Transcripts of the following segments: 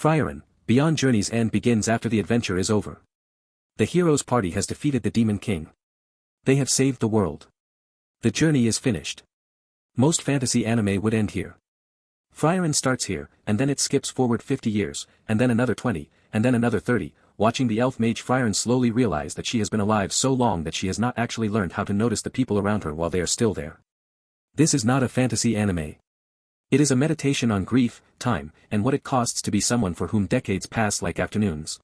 Frieren, Beyond Journey's End begins after the adventure is over. The hero's party has defeated the Demon King. They have saved the world. The journey is finished. Most fantasy anime would end here. Frieren starts here, and then it skips forward 50 years, and then another 20, and then another 30, watching the elf mage Frieren slowly realize that she has been alive so long that she has not actually learned how to notice the people around her while they are still there. This is not a fantasy anime. It is a meditation on grief, time, and what it costs to be someone for whom decades pass like afternoons.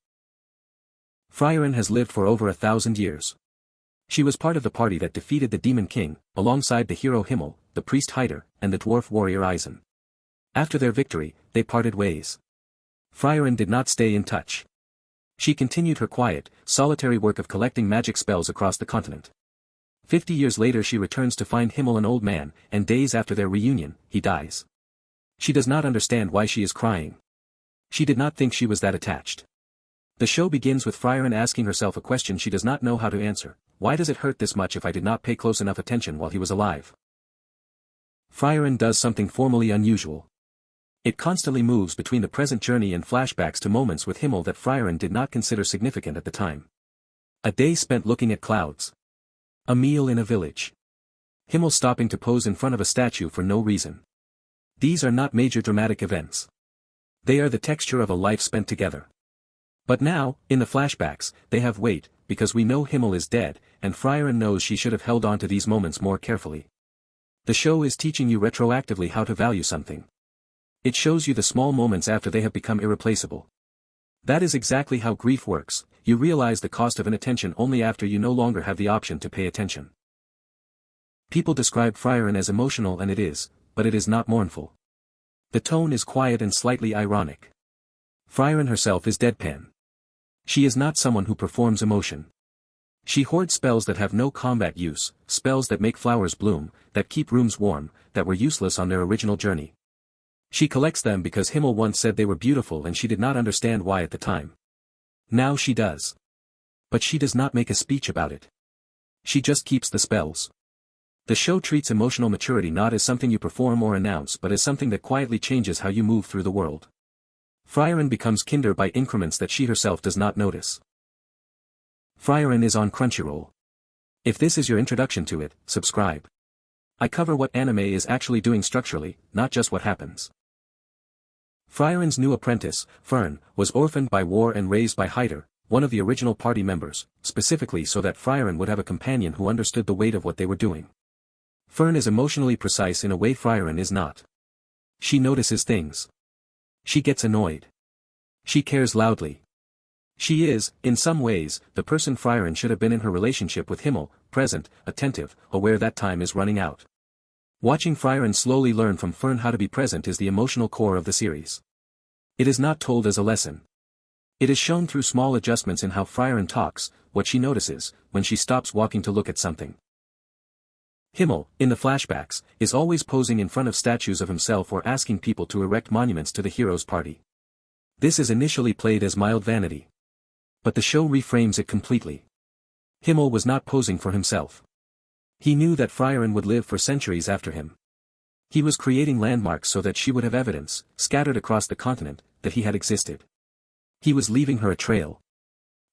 Frieren has lived for over 1,000 years. She was part of the party that defeated the Demon King, alongside the hero Himmel, the priest Heider, and the dwarf warrior Eisen. After their victory, they parted ways. Frieren did not stay in touch. She continued her quiet, solitary work of collecting magic spells across the continent. 50 years later she returns to find Himmel an old man, and days after their reunion, he dies. She does not understand why she is crying. She did not think she was that attached. The show begins with Frieren asking herself a question she does not know how to answer: why does it hurt this much if I did not pay close enough attention while he was alive? Frieren does something formally unusual. It constantly moves between the present journey and flashbacks to moments with Himmel that Frieren did not consider significant at the time. A day spent looking at clouds. A meal in a village. Himmel stopping to pose in front of a statue for no reason. These are not major dramatic events. They are the texture of a life spent together. But now, in the flashbacks, they have weight, because we know Himmel is dead, and Frieren knows she should have held on to these moments more carefully. The show is teaching you retroactively how to value something. It shows you the small moments after they have become irreplaceable. That is exactly how grief works. You realize the cost of inattention only after you no longer have the option to pay attention. People describe Frieren as emotional, and it is, but it is not mournful. The tone is quiet and slightly ironic. Frieren herself is deadpan. She is not someone who performs emotion. She hoards spells that have no combat use, spells that make flowers bloom, that keep rooms warm, that were useless on their original journey. She collects them because Himmel once said they were beautiful and she did not understand why at the time. Now she does. But she does not make a speech about it. She just keeps the spells. The show treats emotional maturity not as something you perform or announce but as something that quietly changes how you move through the world. Frieren becomes kinder by increments that she herself does not notice. Frieren is on Crunchyroll. If this is your introduction to it, subscribe. I cover what anime is actually doing structurally, not just what happens. Frieren's new apprentice, Frieren, was orphaned by war and raised by Heider, one of the original party members, specifically so that Frieren would have a companion who understood the weight of what they were doing. Frieren is emotionally precise in a way Frieren is not. She notices things. She gets annoyed. She cares loudly. She is, in some ways, the person Frieren should have been in her relationship with Himmel, present, attentive, aware that time is running out. Watching Frieren slowly learn from Frieren how to be present is the emotional core of the series. It is not told as a lesson. It is shown through small adjustments in how Frieren talks, what she notices, when she stops walking to look at something. Himmel, in the flashbacks, is always posing in front of statues of himself or asking people to erect monuments to the hero's party. This is initially played as mild vanity. But the show reframes it completely. Himmel was not posing for himself. He knew that Frieren would live for centuries after him. He was creating landmarks so that she would have evidence, scattered across the continent, that he had existed. He was leaving her a trail.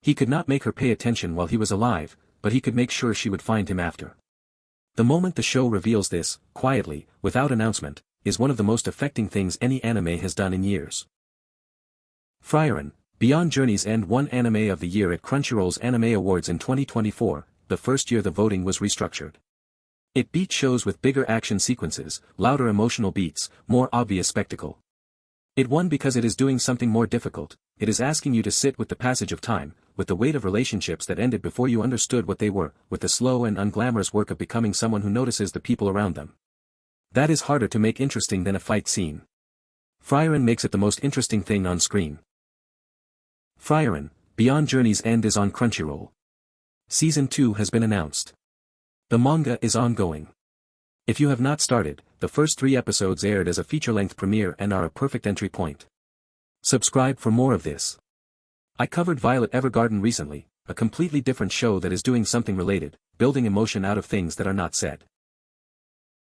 He could not make her pay attention while he was alive, but he could make sure she would find him after. The moment the show reveals this, quietly, without announcement, is one of the most affecting things any anime has done in years. Frieren, Beyond Journey's End won Anime of the Year at Crunchyroll's Anime Awards in 2024, the first year the voting was restructured. It beat shows with bigger action sequences, louder emotional beats, more obvious spectacle. It won because it is doing something more difficult. It is asking you to sit with the passage of time, with the weight of relationships that ended before you understood what they were, with the slow and unglamorous work of becoming someone who notices the people around them. That is harder to make interesting than a fight scene. Frieren makes it the most interesting thing on screen. Frieren, Beyond Journey's End is on Crunchyroll. Season 2 has been announced. The manga is ongoing. If you have not started, the first 3 episodes aired as a feature-length premiere and are a perfect entry point. Subscribe for more of this. I covered Violet Evergarden recently, a completely different show that is doing something related, building emotion out of things that are not said.